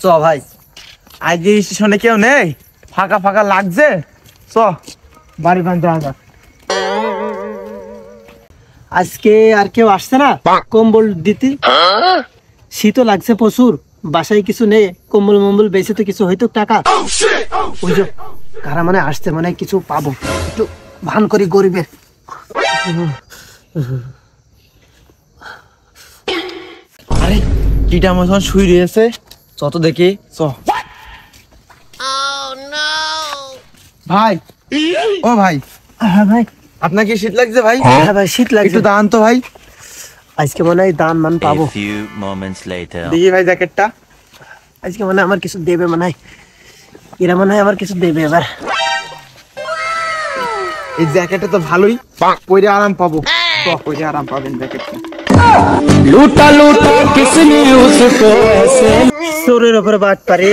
চ ভাই, আজ যে স্টেশনে কেউ নেই, ফাঁকা ফাঁকা লাগছে, চ বাড়ি বান্ধে আজা। আজকে আর কেউ আসছে না কম্বল দিতে? শীতও লাগছে প্রচুর, বাসায় কিছু নেই, কম্বল মম্বল বেঁচে তো কিছু হয়তো টাকা। বুঝছো, কারা মানে আসছে, মানে কিছু পাবো, একটু ভান করি গরিবের। আরে কিটা মতন শুই রয়েছে, চ তো দেখি, চ। ভাই, ও ভাই, হ্যাঁ ভাই। আপনার কি শীত লাগছে ভাই? হ্যাঁ ভাই, শীত লাগছে। একটু দান তো ভাই। আজকে মনে হয় দান মান পাবো। দেখি ভাই জ্যাকেটটা। আজকে মনে হয় আমার কিছু দেবে, মনে হয় এরা মনে হয় আমার কিছু দেবে এবার। এই জ্যাকেটটা তো ভালোই, পরে আরাম পাবো, পরে আরাম পাবেন জ্যাকেটটা। লুটা লুটা কিসনে উসকো ऐसे, চোরের উপরে বাট পারে।